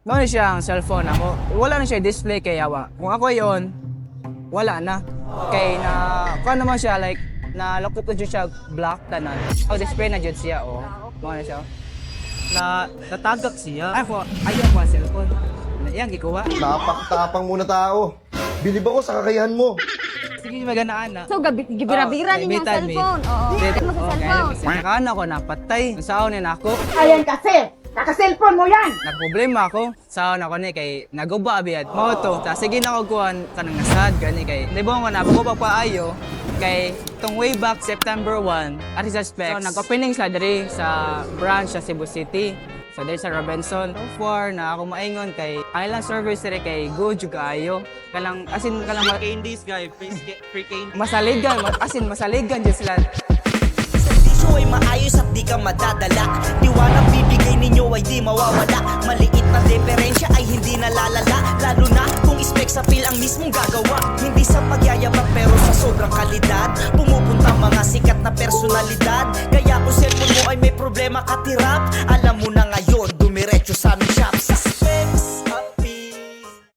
Noon siya ang cellphone ako. Wala na siya display kay yawa. Kung ako yon, wala na. Kay na, kung naman siya like, na lokot ko siya black tanan. Oh, display na dyan siya, oh. Mga na siya. Natagak siya. Ay, ayaw ko ang cellphone. Yan, gikuha. Napak-tapang muna tao. Bilib ako sa kakayahan mo. Sige, maganaan na. So, gibira-bira ninyo ang cellphone. Oo. Ano sa cellphone? Nakakana ko, napatay. Nasaon na ako. Ayan kasi, naka-cellphone mo yan. Nagproblema ako. Saon ako ni kay naguba abiyad. Moto. Ta sige na ko kuhan kanang nasad gani kay. Libo ko na bago pa paayo kay tong way back September 1 at sa specs. So nag-opening sila diri sa branch sa Cebu City. So there's a Robinson. So far na ako maingon kay ilang service diri kay good jud kaayo. Kalang Candies guy, free candy. masaligan, masaligan jud sila. Serbisyo ay maayos at di ka madadala. Tiwalang bibigay ninyo ay di mawawala. Maliit na diferensya ay hindi nalalala. Lalo na kung spec sa feel ang mismong gagawa. Hindi sa pagyayabang pero sa sobrang kalidad. Pumupunta mga sikat na personalidad. Kaya kung cellphone mo ay may problema katirap, alam mo na ngayon, dumiretso sa